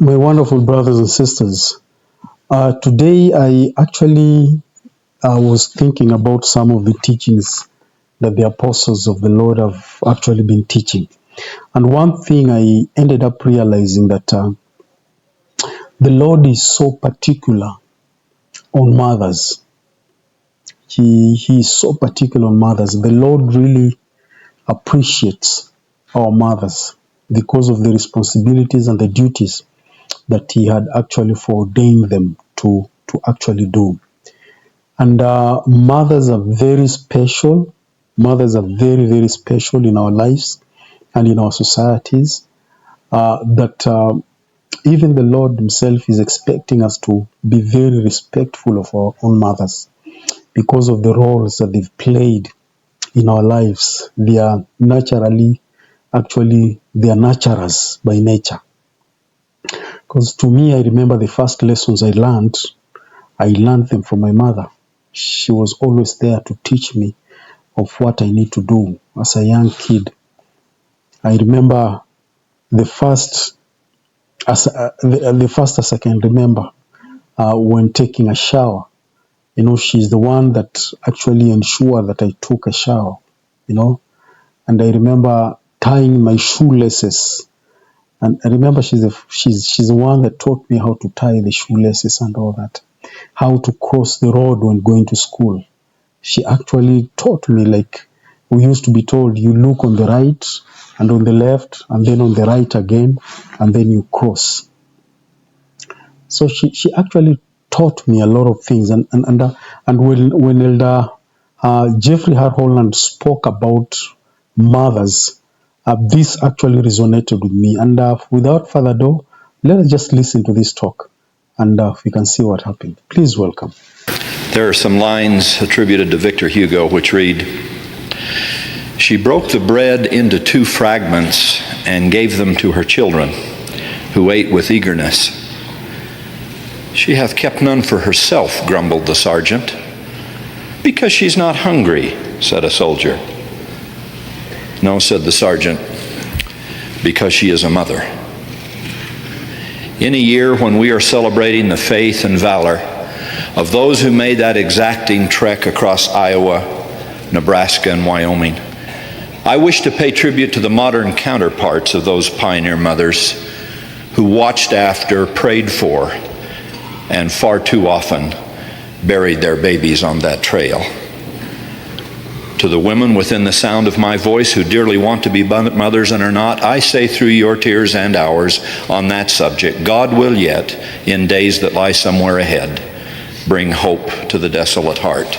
My wonderful brothers and sisters, today I actually was thinking about some of the teachings that the apostles of the Lord have actually been teaching. And one thing I ended up realizing that the Lord is so particular on mothers. He is so particular on mothers. The Lord really appreciates our mothers because of the responsibilities and the duties that He had actually foreordained them to actually do. And mothers are very special. Mothers are very, very special in our lives and in our societies. That even the Lord Himself is expecting us to be very respectful of our own mothers because of the roles that they've played in our lives. They are naturally, actually, they are nurturers by nature. Because to me, I remember the first lessons I learned them from my mother. She was always there to teach me of what I need to do as a young kid. I remember the first, as I can remember, when taking a shower. You know, she's the one that actually ensured that I took a shower. You know, and I remember tying my shoelaces. And I remember she's the one that taught me how to tie the shoelaces and all that, how to cross the road when going to school. She actually taught me, like we used to be told, you look on the right and on the left and then on the right again and then you cross. So she actually taught me a lot of things. And when Elder Jeffrey Holland spoke about mothers, this actually resonated with me. And without further ado, let us just listen to this talk and we can see what happened. Please welcome. There are some lines attributed to Victor Hugo which read, "She broke the bread into 2 fragments and gave them to her children, who ate with eagerness. She hath kept none for herself, grumbled the sergeant. Because she's not hungry, said a soldier. No, said the sergeant, because she is a mother." In a year when we are celebrating the faith and valor of those who made that exacting trek across Iowa, Nebraska, and Wyoming, I wish to pay tribute to the modern counterparts of those pioneer mothers who watched after, prayed for, and far too often buried their babies on that trail. To the women within the sound of my voice who dearly want to be mothers and are not, I say through your tears and ours on that subject, God will yet, in days that lie somewhere ahead, bring hope to the desolate heart.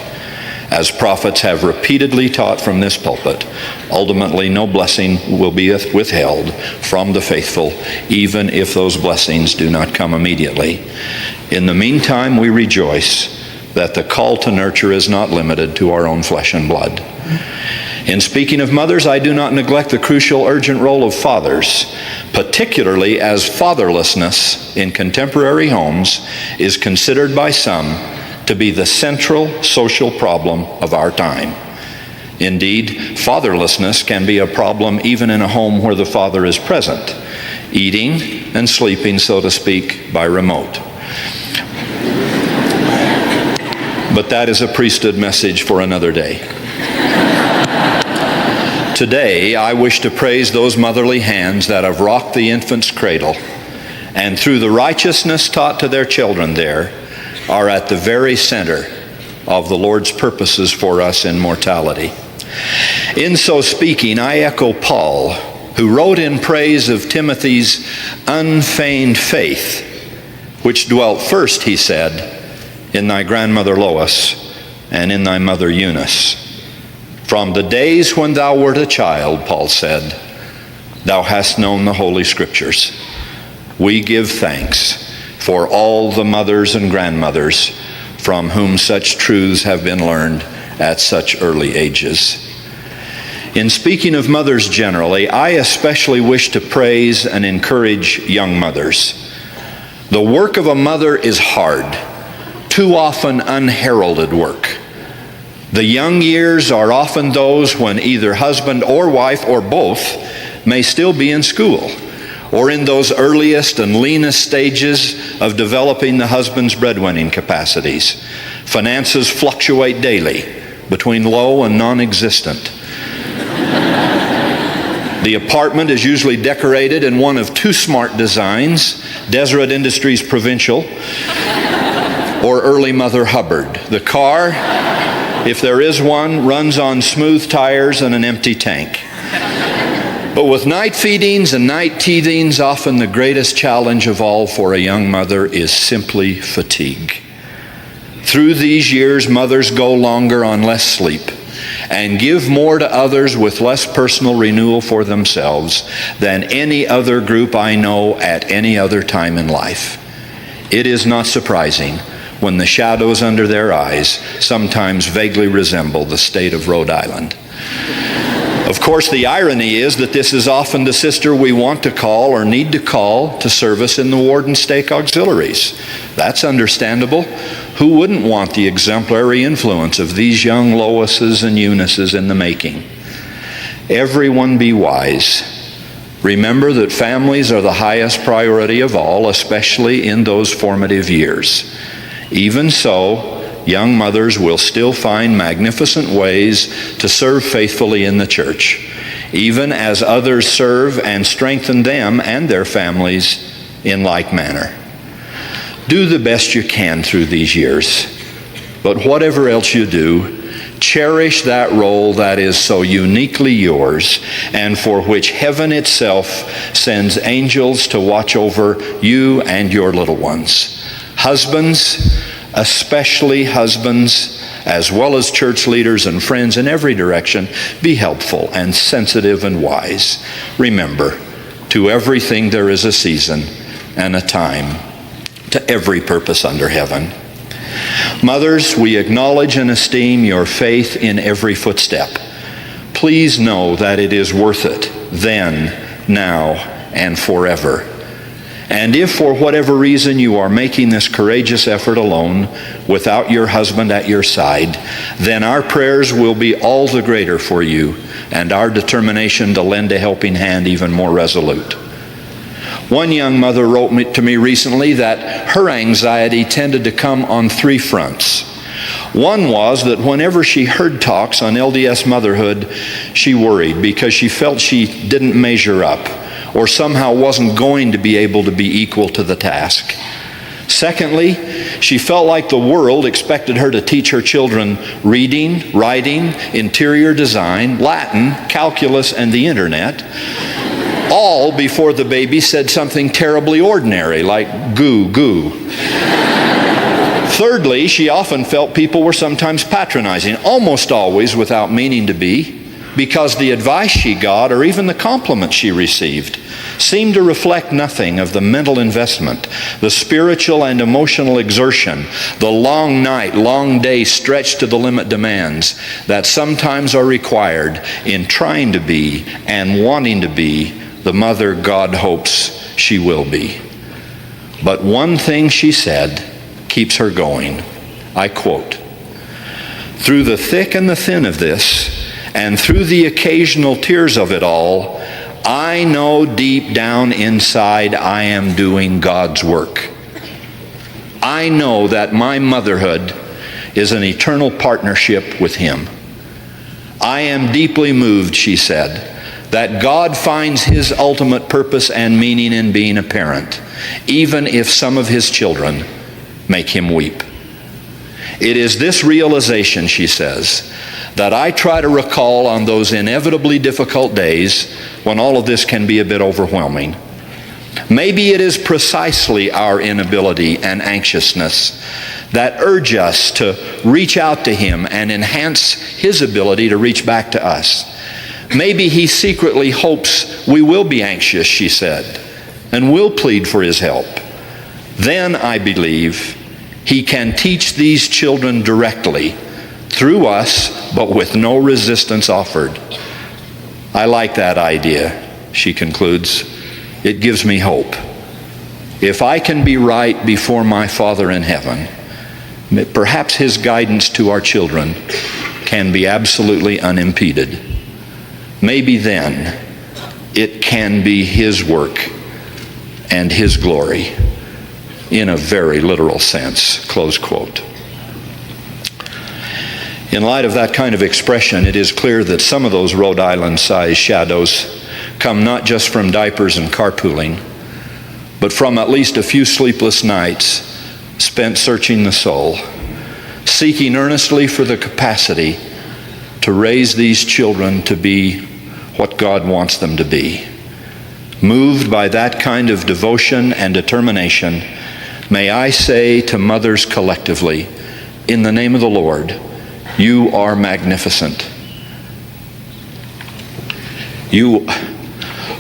As prophets have repeatedly taught from this pulpit, ultimately no blessing will be withheld from the faithful, even if those blessings do not come immediately. In the meantime, we rejoice that the call to nurture is not limited to our own flesh and blood. In speaking of mothers, I do not neglect the crucial, urgent role of fathers, particularly as fatherlessness in contemporary homes is considered by some to be the central social problem of our time. Indeed, fatherlessness can be a problem even in a home where the father is present, eating and sleeping, so to speak, by remote. But that is a priesthood message for another day. Today, I wish to praise those motherly hands that have rocked the infant's cradle, and through the righteousness taught to their children there, are at the very center of the Lord's purposes for us in mortality. In so speaking, I echo Paul, who wrote in praise of Timothy's unfeigned faith, which dwelt first, he said, in thy grandmother Lois and in thy mother Eunice. From the days when thou wert a child, Paul said, thou hast known the Holy Scriptures. We give thanks for all the mothers and grandmothers from whom such truths have been learned at such early ages. In speaking of mothers generally, I especially wish to praise and encourage young mothers. The work of a mother is hard, too often unheralded work. The young years are often those when either husband or wife or both may still be in school, or in those earliest and leanest stages of developing the husband's breadwinning capacities. Finances fluctuate daily between low and non-existent. The apartment is usually decorated in one of two smart designs, Deseret Industries Provincial or Early Mother Hubbard. The car, if there is one, runs on smooth tires and an empty tank. But with night feedings and night teethings, often the greatest challenge of all for a young mother is simply fatigue. Through these years, mothers go longer on less sleep and give more to others with less personal renewal for themselves than any other group I know at any other time in life. It is not surprising when the shadows under their eyes sometimes vaguely resemble the state of Rhode Island. Of course, the irony is that this is often the sister we want to call or need to call to service in the ward and stake auxiliaries. That's understandable. Who wouldn't want the exemplary influence of these young Loises and Eunices in the making? Everyone be wise. Remember that families are the highest priority of all, especially in those formative years. Even so, young mothers will still find magnificent ways to serve faithfully in the church, even as others serve and strengthen them and their families in like manner. Do the best you can through these years, but whatever else you do, cherish that role that is so uniquely yours and for which heaven itself sends angels to watch over you and your little ones. Husbands, especially husbands, as well as church leaders and friends in every direction, be helpful and sensitive and wise. Remember, to everything there is a season and a time, to every purpose under heaven. Mothers, we acknowledge and esteem your faith in every footstep. Please know that it is worth it, then, now, and forever. And if for whatever reason you are making this courageous effort alone, without your husband at your side, then our prayers will be all the greater for you, and our determination to lend a helping hand even more resolute. One young mother wrote to me recently that her anxiety tended to come on three fronts. One was that whenever she heard talks on LDS motherhood, she worried because she felt she didn't measure up, or somehow wasn't going to be able to be equal to the task. Secondly, she felt like the world expected her to teach her children reading, writing, interior design, Latin, calculus, and the internet, all before the baby said something terribly ordinary like goo, goo. Thirdly, she often felt people were sometimes patronizing, almost always without meaning to be, because the advice she got, or even the compliments she received, seemed to reflect nothing of the mental investment, the spiritual and emotional exertion, the long night, long day stretched to the limit demands that sometimes are required in trying to be and wanting to be the mother God hopes she will be. But one thing she said keeps her going. I quote, "Through the thick and the thin of this, and through the occasional tears of it all, I know deep down inside I am doing God's work. I know that my motherhood is an eternal partnership with Him. I am deeply moved," she said, "that God finds His ultimate purpose and meaning in being a parent, even if some of His children make Him weep. It is this realization," she says, "that I try to recall on those inevitably difficult days when all of this can be a bit overwhelming. Maybe it is precisely our inability and anxiousness that urge us to reach out to Him and enhance His ability to reach back to us. Maybe He secretly hopes we will be anxious," she said, "and will plead for His help. Then, I believe, He can teach these children directly through us, but with no resistance offered." I like that idea, she concludes. It gives me hope. If I can be right before my Father in heaven, perhaps His guidance to our children can be absolutely unimpeded. Maybe then it can be His work and His glory in a very literal sense, close quote. In light of that kind of expression, it is clear that some of those Rhode Island-sized shadows come not just from diapers and carpooling, but from at least a few sleepless nights spent searching the soul, seeking earnestly for the capacity to raise these children to be what God wants them to be. Moved by that kind of devotion and determination, may I say to mothers collectively, in the name of the Lord, you are magnificent. You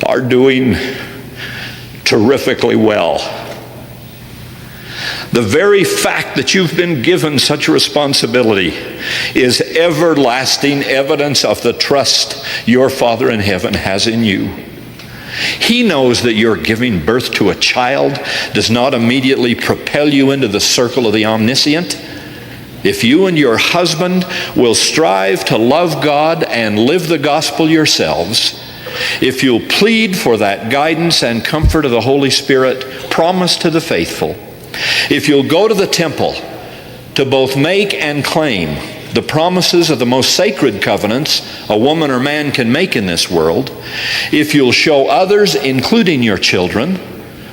are doing terrifically well. The very fact that you've been given such a responsibility is everlasting evidence of the trust your Father in heaven has in you. He knows that your giving birth to a child does not immediately propel you into the circle of the omniscient. If you and your husband will strive to love God and live the gospel yourselves, if you'll plead for that guidance and comfort of the Holy Spirit promised to the faithful, if you'll go to the temple to both make and claim the promises of the most sacred covenants a woman or man can make in this world, if you'll show others, including your children,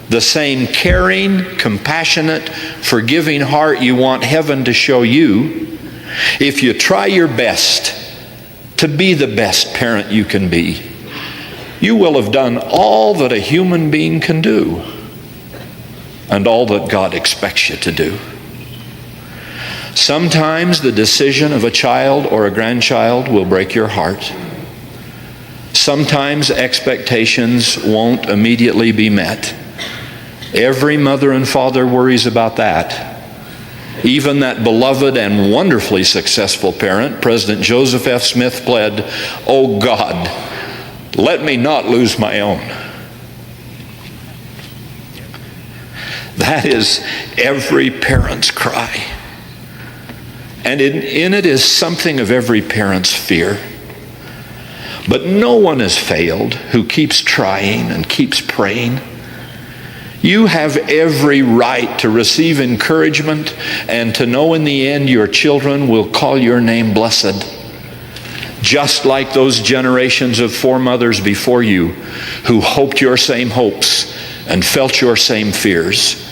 the same caring, compassionate, forgiving heart you want heaven to show you, if you try your best to be the best parent you can be, you will have done all that a human being can do and all that God expects you to do. Sometimes the decision of a child or a grandchild will break your heart. Sometimes expectations won't immediately be met. Every mother and father worries about that. Even that beloved and wonderfully successful parent, President Joseph F. Smith, pled, "Oh God, let me not lose my own." That is every parent's cry. And in it is something of every parent's fear. But no one has failed who keeps trying and keeps praying. You have every right to receive encouragement and to know in the end your children will call your name blessed, just like those generations of foremothers before you who hoped your same hopes and felt your same fears.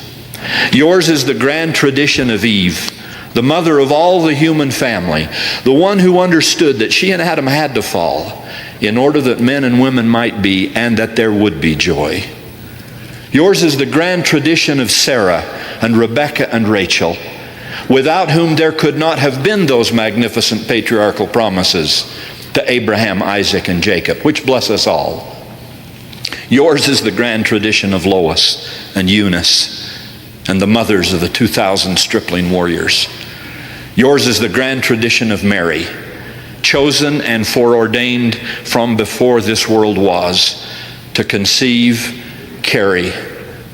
Yours is the grand tradition of Eve, the mother of all the human family, the one who understood that she and Adam had to fall in order that men and women might be and that there would be joy. Yours is the grand tradition of Sarah and Rebekah and Rachel, without whom there could not have been those magnificent patriarchal promises to Abraham, Isaac, and Jacob, which bless us all. Yours is the grand tradition of Lois and Eunice and the mothers of the 2,000 stripling warriors. Yours is the grand tradition of Mary, chosen and foreordained from before this world was to conceive, carry,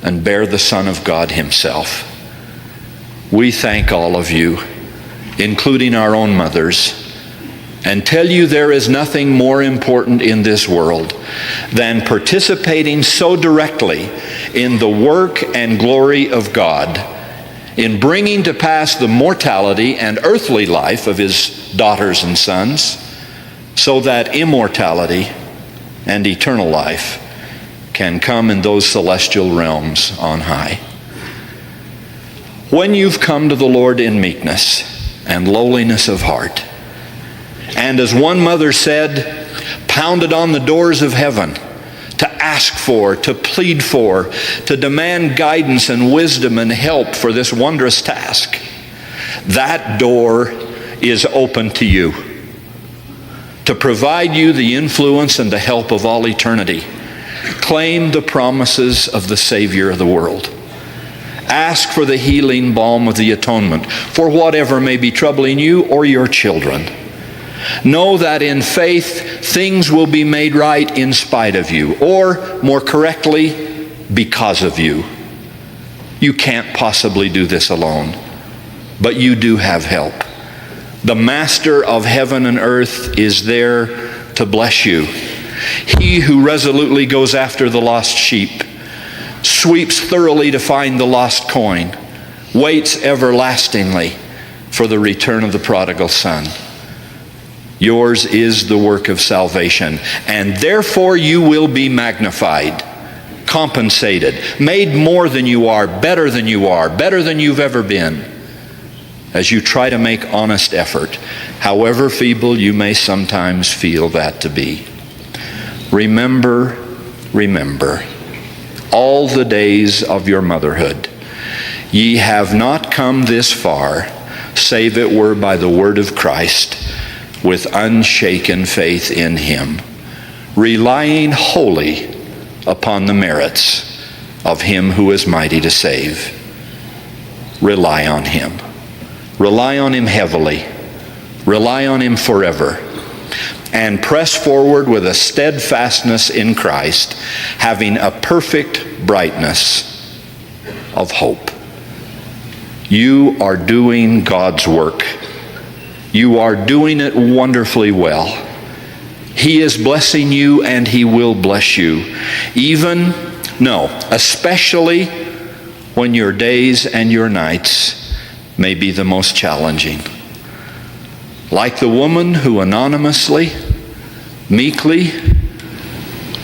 and bear the Son of God Himself. We thank all of you, including our own mothers, and tell you there is nothing more important in this world than participating so directly in the work and glory of God in bringing to pass the mortality and earthly life of His daughters and sons, so that immortality and eternal life can come in those celestial realms on high. When you've come to the Lord in meekness and lowliness of heart, and as one mother said, pounded on the doors of heaven to ask for, to plead for, to demand guidance and wisdom and help for this wondrous task, that door is open to you to provide you the influence and the help of all eternity. Claim the promises of the Savior of the world. Ask for the healing balm of the atonement for whatever may be troubling you or your children. Know that in faith things will be made right in spite of you, or more correctly, because of you. You can't possibly do this alone, but you do have help. The Master of heaven and earth is there to bless you. He who resolutely goes after the lost sheep sweeps thoroughly to find the lost coin, waits everlastingly for the return of the prodigal son. Yours is the work of salvation, and therefore you will be magnified, compensated, made more than you are, better than you've ever been, as you try to make honest effort, however feeble you may sometimes feel that to be. Remember, all the days of your motherhood, ye have not come this far, save it were by the word of Christ, with unshaken faith in him, relying wholly upon the merits of him who is mighty to save. Rely on him. Rely on him heavily. Rely on him forever. And press forward with a steadfastness in Christ, having a perfect brightness of hope. You are doing God's work. You are doing it wonderfully well. He is blessing you, and he will bless you. Especially when your days and your nights may be the most challenging. Like the woman who anonymously, meekly,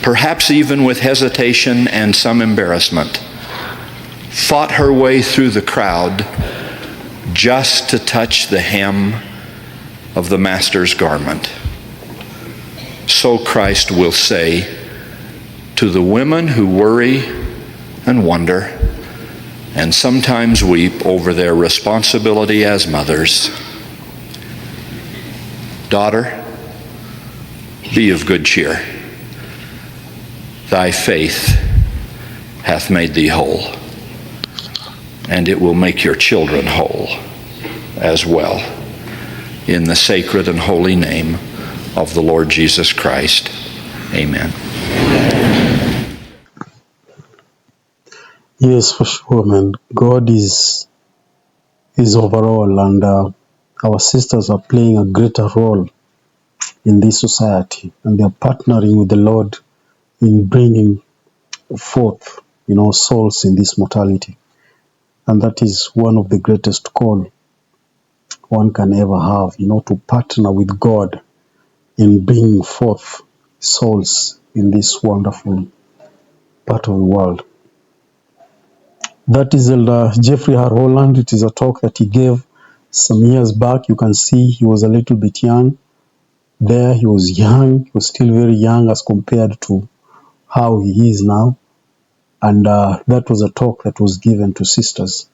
perhaps even with hesitation and some embarrassment, fought her way through the crowd just to touch the hem of the Master's garment. So Christ will say to the women who worry and wonder and sometimes weep over their responsibility as mothers, daughter, be of good cheer. Thy faith hath made thee whole, and it will make your children whole as well, in the sacred and holy name of the Lord Jesus Christ. Amen. Yes, for sure, man. God is overall, and our sisters are playing a greater role in this society, and they are partnering with the Lord in bringing forth, souls in this mortality. And that is one of the greatest call one can ever have, to partner with God in bringing forth souls in this wonderful part of the world. That is Elder Jeffrey R. Holland. It is a talk that he gave some years back. You can see he was a little bit young. There he was young. He was still very young as compared to how he is now. And that was a talk that was given to sisters.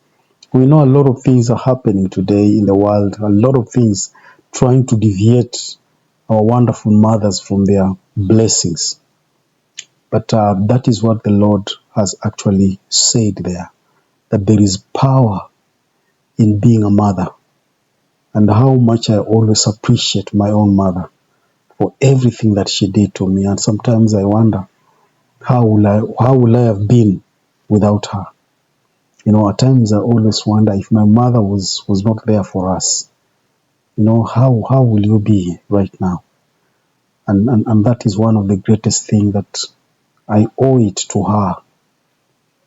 We know a lot of things are happening today in the world. A lot of things trying to deviate our wonderful mothers from their blessings. But that is what the Lord has actually said there, that there is power in being a mother, and how much I always appreciate my own mother for everything that she did to me. And sometimes I wonder, how will I have been without her? At times I always wonder, if my mother was not there for us, how will you be right now? And that is one of the greatest things that I owe it to her.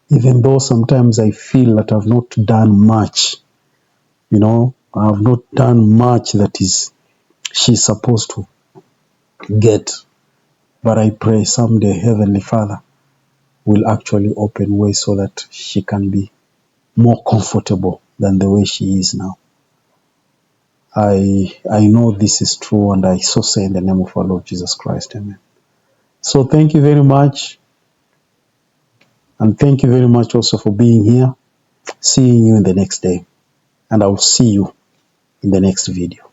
Even though sometimes I feel that I've not done much, I have not done much that she's supposed to get. But I pray someday Heavenly Father will actually open ways so that she can be more comfortable than the way she is now. I know this is true, and I so say in the name of our Lord Jesus Christ. Amen. So thank you very much. And thank you very much also for being here. Seeing you in the next day. And I will see you in the next video.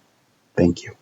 Thank you.